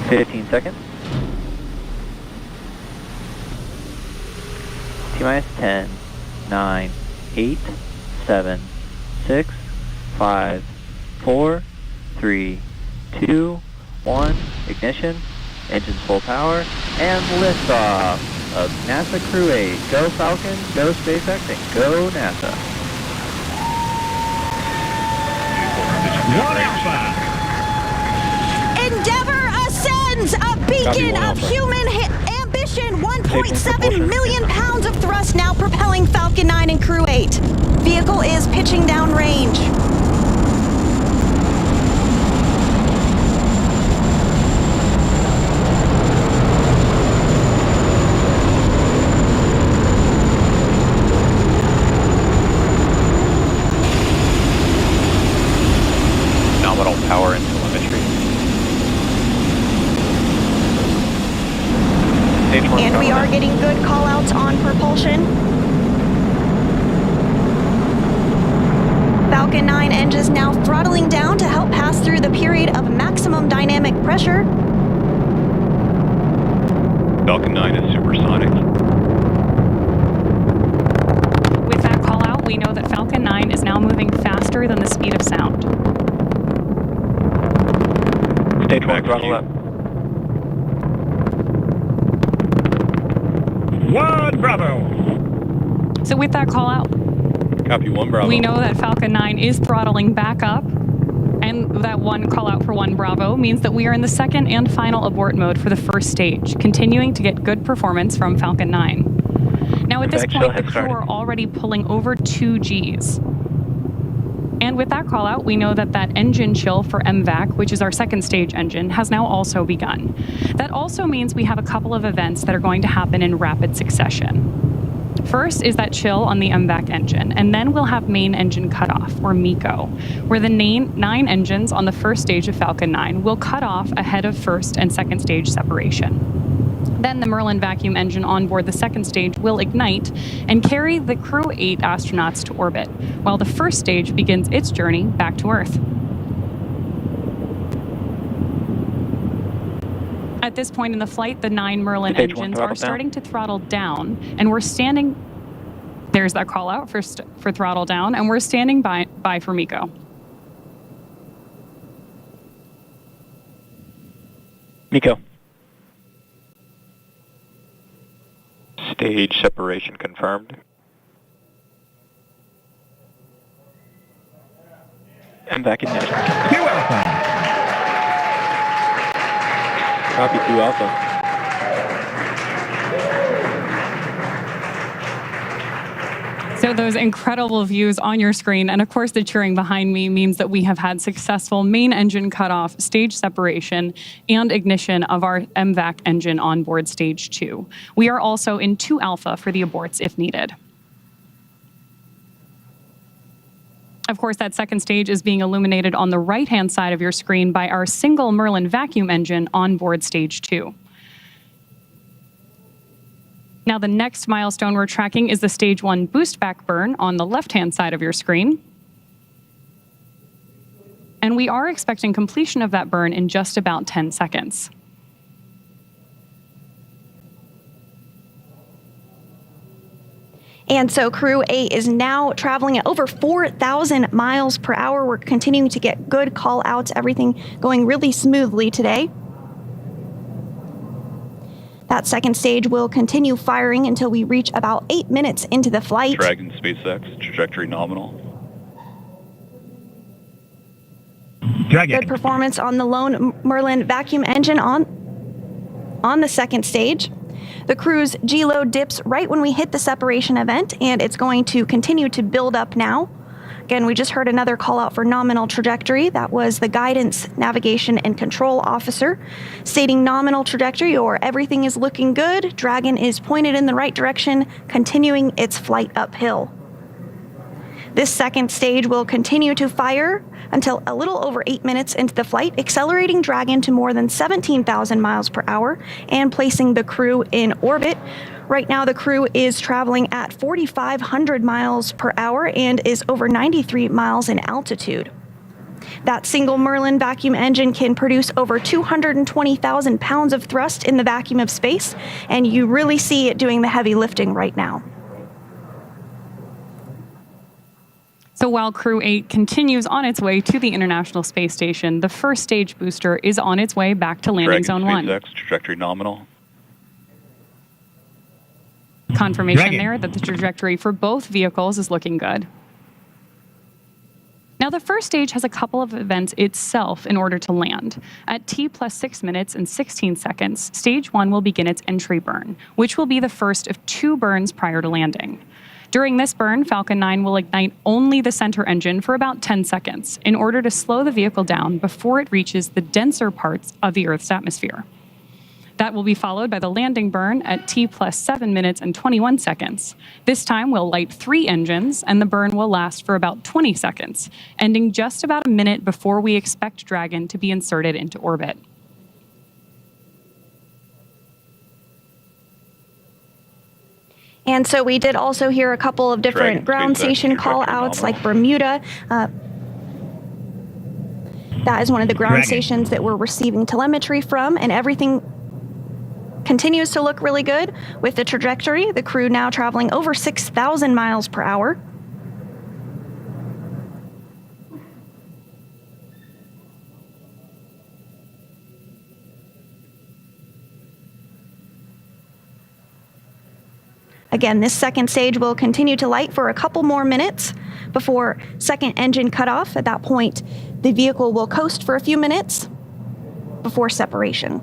15 seconds. T-minus 10, 9, 8, 7, 6, 5, 4, 3, 2, 1. Ignition. Engines full power. And liftoff of NASA Crew-8. Go Falcon, go SpaceX, and go NASA. One Alpha. Endeavour ascends, a beacon of human ambition. 1.7 million pounds of thrust now propelling Falcon 9 and Crew-8. Vehicle is pitching down range. Nominal power and telemetry. And we are getting good call-outs on propulsion. Falcon 9 engines now throttling down to help pass through the period of maximum dynamic pressure. Falcon 9 is supersonic. With that call-out, we know that Falcon 9 is now moving faster than the speed of sound. Stage 1, throttle up. 1 Bravo. So with that call out, Copy 1 Bravo. we know that Falcon 9 is throttling back up, and that 1 call out for 1 Bravo means that we are in the second and final abort mode for the first stage, continuing to get good performance from Falcon 9. Now at this point, the crew are already pulling over 2 Gs. And with that call out, we know that that engine chill for MVAC, which is our second stage engine, has now also begun. That also means we have a couple of events that are going to happen in rapid succession. First is that chill on the MVAC engine, and then we'll have main engine cutoff, or MECO, where the 9 engines on the first stage of Falcon 9 will cut off ahead of first and second stage separation. Then the Merlin vacuum engine on board the second stage will ignite and carry the Crew-8 astronauts to orbit, while the first stage begins its journey back to Earth. At this point in the flight, the 9 Merlin engines are starting to throttle down, and we're standing... There's that call out for throttle down, and we're standing by for MECO. MECO. Stage separation confirmed. MVAC ignition. 2 Alpha. Copy 2 Alpha. So those incredible views on your screen, and of course the cheering behind me, means that we have had successful main engine cutoff, stage separation, and ignition of our MVAC engine on board stage 2. We are also in 2 Alpha for the aborts if needed. Of course, that second stage is being illuminated on the right-hand side of your screen by our single Merlin vacuum engine on board stage 2. Now, the next milestone we're tracking is the stage 1 boost back burn on the left-hand side of your screen. And we are expecting completion of that burn in just about 10 seconds. And so Crew-8 is now traveling at over 4,000 miles per hour. We're continuing to get good call outs, everything going really smoothly today. That second stage will continue firing until we reach about 8 minutes into the flight. Dragon SpaceX, trajectory nominal. Dragon. Good performance on the lone Merlin vacuum engine on the second stage. The crew's G-load dips right when we hit the separation event, and it's going to continue to build up now. Again, we just heard another call out for nominal trajectory. That was the guidance, navigation, and control officer stating nominal trajectory, or everything is looking good. Dragon is pointed in the right direction, continuing its flight uphill. This second stage will continue to fire until a little over 8 minutes into the flight, accelerating Dragon to more than 17,000 miles per hour and placing the crew in orbit. Right now, the crew is traveling at 4,500 miles per hour and is over 93 miles in altitude. That single Merlin vacuum engine can produce over 220,000 pounds of thrust in the vacuum of space, and you really see it doing the heavy lifting right now. So while Crew-8 continues on its way to the International Space Station, the first stage booster is on its way back to landing zone 1. SpaceX, trajectory nominal. Confirmation Dragon. there that the trajectory for both vehicles is looking good. Now, the first stage has a couple of events itself in order to land. At T plus 6 minutes and 16 seconds, stage 1 will begin its entry burn, which will be the first of 2 burns prior to landing. During this burn, Falcon 9 will ignite only the center engine for about 10 seconds in order to slow the vehicle down before it reaches the denser parts of the Earth's atmosphere. That will be followed by the landing burn at T plus 7 minutes and 21 seconds. This time we'll light 3 engines, and the burn will last for about 20 seconds, ending just about a minute before we expect Dragon to be inserted into orbit. And so we did also hear a couple of different Dragon, ground SpaceX, station call trajectory outs nominal. like Bermuda. That is one of the ground Dragon. stations that we're receiving telemetry from, and everything continues to look really good with the trajectory. The crew now traveling over 6,000 miles per hour. Again, this second stage will continue to light for a couple more minutes before second engine cutoff. At that point, the vehicle will coast for a few minutes before separation.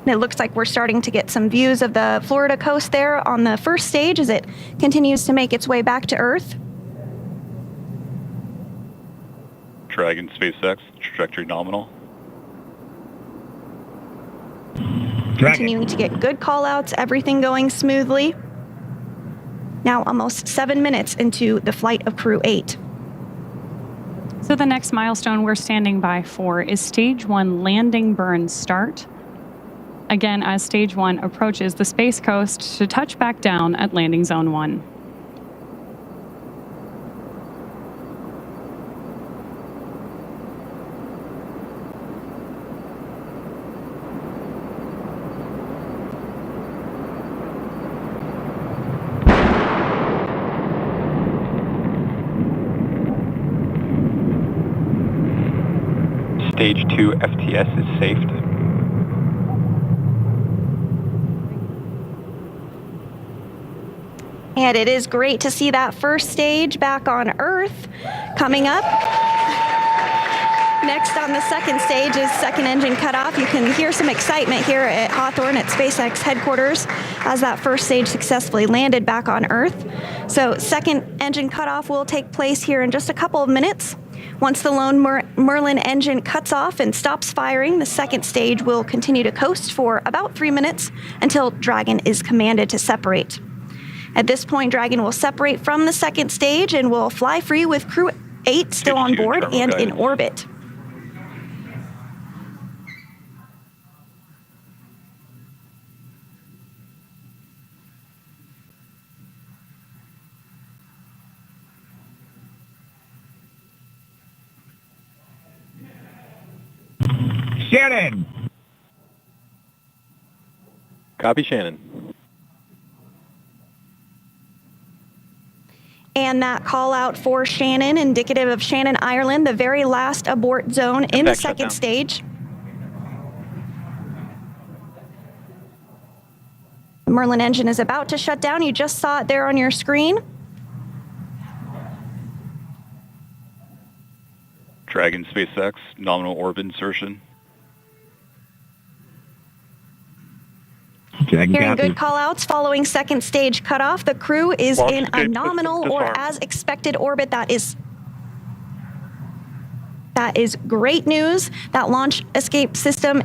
And it looks like we're starting to get some views of the Florida coast there on the first stage as it continues to make its way back to Earth. Dragon, SpaceX, trajectory nominal. Dragon. Continuing to get good call-outs, everything going smoothly. Now almost 7 minutes into the flight of Crew-8. So the next milestone we're standing by for is stage 1 landing burn start. Again, as stage 1 approaches the Space Coast to touch back down at landing zone 1. Stage 2 FTS is safed. And it is great to see that first stage back on Earth. Coming up, next on the second stage is second engine cutoff. You can hear some excitement here at Hawthorne at SpaceX headquarters as that first stage successfully landed back on Earth. So second engine cutoff will take place here in just a couple of minutes. Once the lone Merlin engine cuts off and stops firing, the second stage will continue to coast for about 3 minutes until Dragon is commanded to separate. At this point, Dragon will separate from the second stage and will fly free with Crew-8 still on board and in orbit. Shannon. Copy, Shannon. And that call out for Shannon, indicative of Shannon, Ireland, the very last abort zone in the Back second shutdown. stage. The Merlin engine is about to shut down. You just saw it there on your screen. Dragon, SpaceX, nominal orbit insertion. Dragon Hearing copy. good call outs following second stage cutoff. The crew is Launch in a escape nominal system or disarmed. as expected orbit. That is great news. That launch escape system.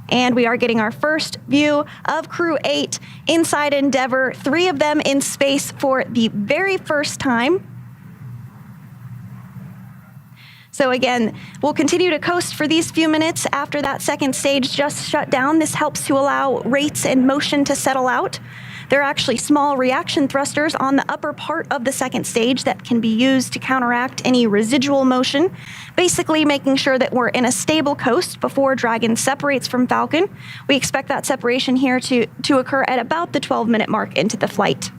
And we are getting our first view of Crew-8 inside Endeavour, 3 of them in space for the very first time. So again, we'll continue to coast for these few minutes after that second stage just shut down. This helps to allow rates and motion to settle out. There are actually small reaction thrusters on the upper part of the second stage that can be used to counteract any residual motion, basically making sure that we're in a stable coast before Dragon separates from Falcon. We expect that separation here to occur at about the 12-minute mark into the flight.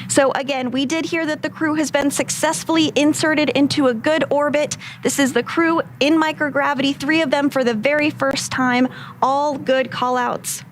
So again, we did hear that the crew has been successfully inserted into a good orbit. This is the crew in microgravity, 3 of them for the very first time, all good call-outs.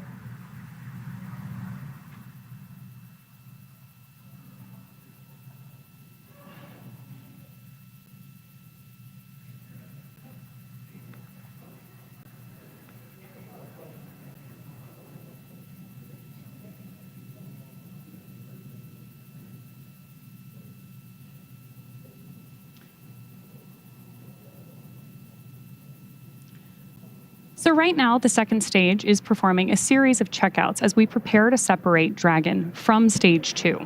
So right now, the second stage is performing a series of checkouts as we prepare to separate Dragon from stage 2.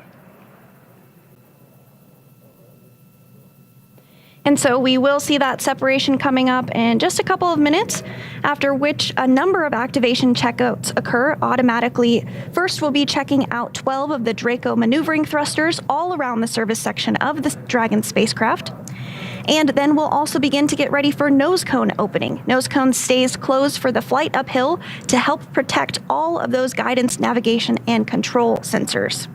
And so we will see that separation coming up in just a couple of minutes, after which a number of activation checkouts occur automatically. First, we'll be checking out 12 of the Draco maneuvering thrusters all around the service section of the Dragon spacecraft. And then we'll also begin to get ready for nose cone opening. Nose cone stays closed for the flight uphill to help protect all of those guidance, navigation, and control sensors.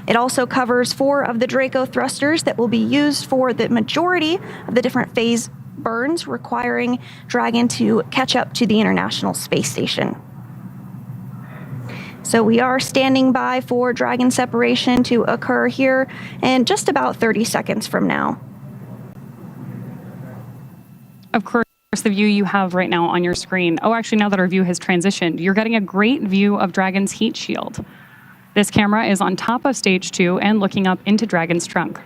It also covers 4 of the Draco thrusters that will be used for the majority of the different phase burns, requiring Dragon to catch up to the International Space Station. So we are standing by for Dragon separation to occur here in just about 30 seconds from now. Of course, the view you have right now on your screen. Oh, actually, now that our view has transitioned, you're getting a great view of Dragon's heat shield. This camera is on top of stage 2 and looking up into Dragon's trunk.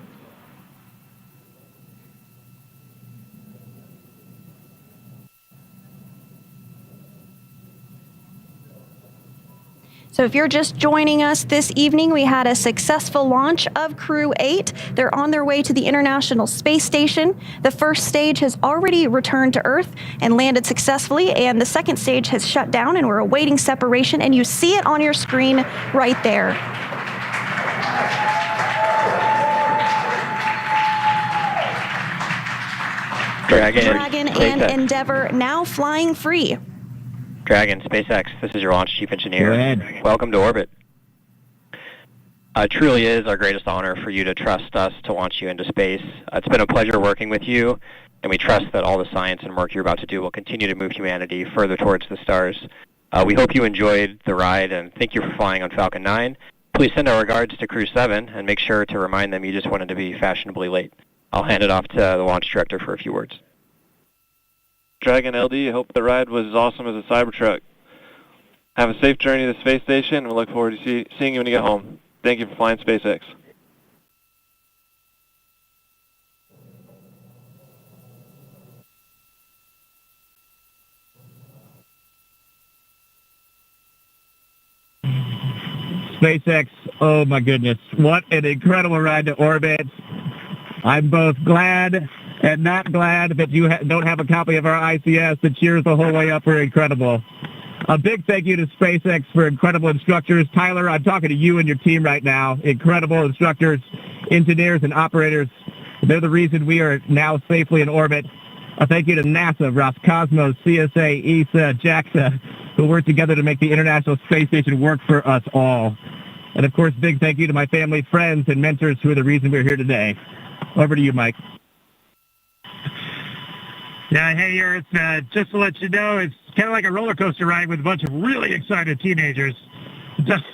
So if you're just joining us this evening, we had a successful launch of Crew-8. They're on their way to the International Space Station. The first stage has already returned to Earth and landed successfully, and the second stage has shut down, and we're awaiting separation, and you see it on your screen right there. Dragon and Endeavour now flying free. Dragon, SpaceX, this is your launch chief engineer. Go ahead. Welcome to orbit. It truly is our greatest honor for you to trust us to launch you into space. It's been a pleasure working with you, and we trust that all the science and work you're about to do will continue to move humanity further towards the stars. We hope you enjoyed the ride, and thank you for flying on Falcon 9. Please send our regards to Crew 7, and make sure to remind them you just wanted to be fashionably late. I'll hand it off to the launch director for a few words. Dragon LD, I hope the ride was as awesome as a Cybertruck. Have a safe journey to the space station, and we look forward to seeing you when you get home. Thank you for flying SpaceX. SpaceX, oh my goodness, what an incredible ride to orbit. I'm both glad and not glad that you don't have a copy of our ICS. The cheers the whole way up were incredible. A big thank you to SpaceX for incredible instructors. Tyler, I'm talking to you and your team right now. Incredible instructors, engineers, and operators. They're the reason we are now safely in orbit. A thank you to NASA, Roscosmos, CSA, ESA, JAXA, who work together to make the International Space Station work for us all. And of course, big thank you to my family, friends, and mentors who are the reason we're here today. Over to you, Mike. Yeah, hey, Earth, just to let you know, it's kind of like a roller coaster ride with a bunch of really excited teenagers. Just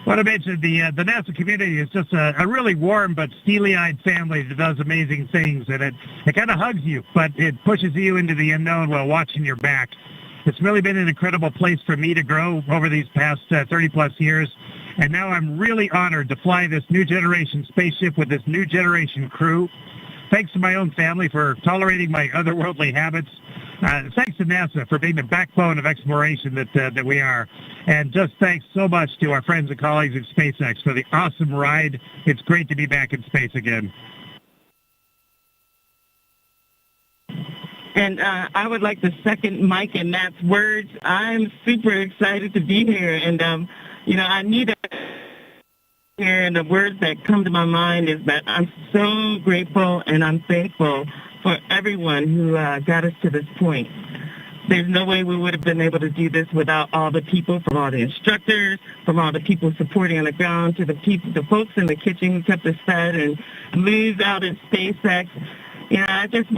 want to mention the NASA community is just a really warm but steely-eyed family that does amazing things, and it kind of hugs you, but it pushes you into the unknown while watching your back. It's really been an incredible place for me to grow over these past 30-plus years, and now I'm really honored to fly this new generation spaceship with this new generation crew. Thanks to my own family for tolerating my otherworldly habits. Thanks to NASA for being the backbone of exploration that we are. And just thanks so much to our friends and colleagues at SpaceX for the awesome ride. It's great to be back in space again. And I would like to second Mike and Matt's words. I'm super excited to be here. And, I need to hear, and the words that come to my mind is that I'm so grateful and I'm thankful for everyone who got us to this point. There's no way we would have been able to do this without all the people, from all the instructors, from all the people supporting on the ground, to the folks in the kitchen who kept us fed, and Liz out at SpaceX.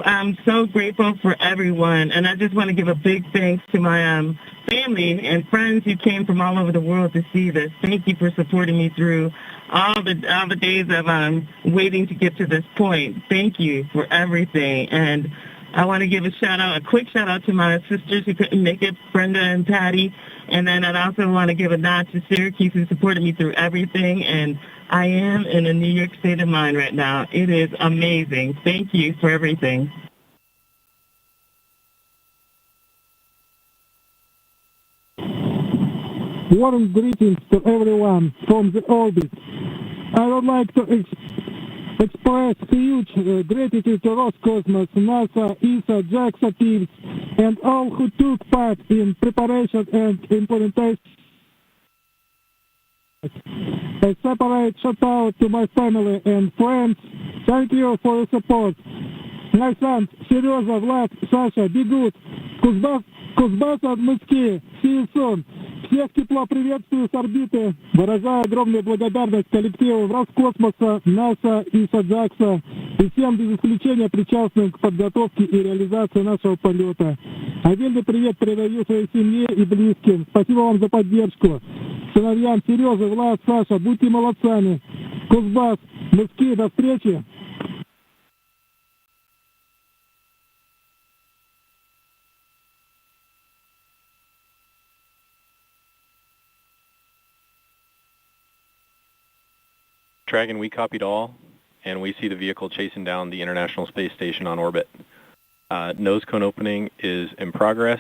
I'm so grateful for everyone, and I just want to give a big thanks to my family and friends who came from all over the world to see this. Thank you for supporting me through all the days of waiting to get to this point. Thank you for everything. And I want to give a quick shout out to my sisters who couldn't make it, Brenda and Patty. And then I'd also want to give a nod to Syracuse, who supported me through everything. And I am in a New York state of mind right now. It is amazing. Thank you for everything. Warm greetings to everyone from the orbit. I would like to express huge gratitude to Roscosmos, NASA, ESA, JAXA teams, and all who took part in preparation and implementation. A separate shout out to my family and friends. Thank you for your support. My sons, Serежа, Vlad, Sasha, be good. Кузбасс от Москвы. See you soon. Всех тепло приветствую с орбиты. Выражаю огромную благодарность коллективу Роскосмоса, НАСА и САДЖАКСа и всем без исключения причастным к подготовке и реализации нашего полета. Отдельный привет передаю своей семье и близким. Спасибо вам за поддержку. Сыновьям Сережа, Влад, Саша, будьте молодцами. Кузбасс, Москвы, до встречи. Dragon, we copied all, and we see the vehicle chasing down the International Space Station on orbit. Nose cone opening is in progress.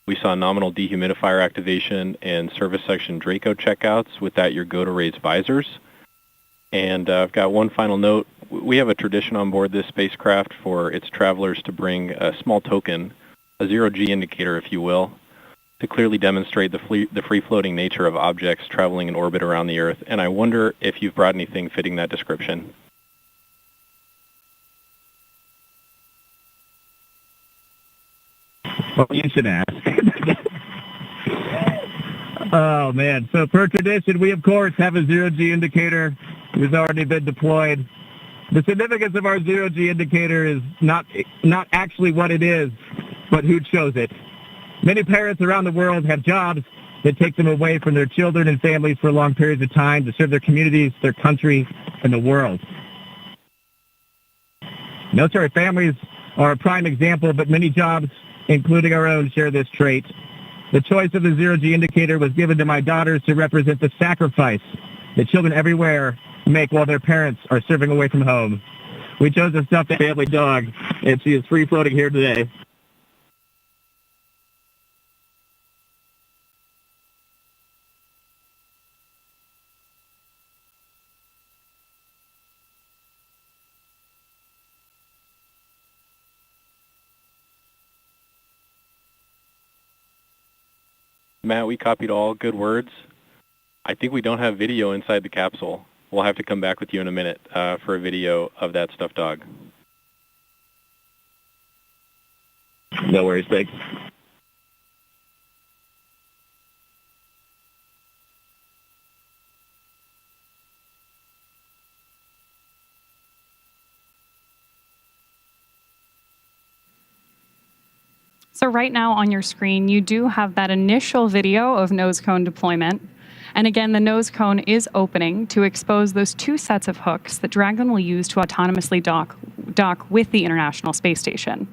We saw nominal dehumidifier activation and service section Draco checkouts. With that, your go to raise visors. And I've got one final note. We have a tradition on board this spacecraft for its travelers to bring a small token, a zero-G indicator, if you will, to clearly demonstrate the free-floating nature of objects traveling in orbit around the Earth. And I wonder if you've brought anything fitting that description. Well, you should ask. Oh, man. So per tradition, we, of course, have a zero-G indicator. It's already been deployed. The significance of our zero-G indicator is not actually what it is, but who chose it. Many parents around the world have jobs that take them away from their children and families for long periods of time to serve their communities, their country, and the world. Military families are a prime example, but many jobs, including our own, share this trait. The choice of the zero-G indicator was given to my daughters to represent the sacrifice that children everywhere make while their parents are serving away from home. We chose a stuffed family dog, and she is free-floating here today. Matt, we copied all. Good words. I think we don't have video inside the capsule. We'll have to come back with you in a minute for a video of that stuffed dog. No worries, thanks. So right now on your screen, you do have that initial video of nose cone deployment. And again, the nose cone is opening to expose those two sets of hooks that Dragon will use to autonomously dock with the International Space Station.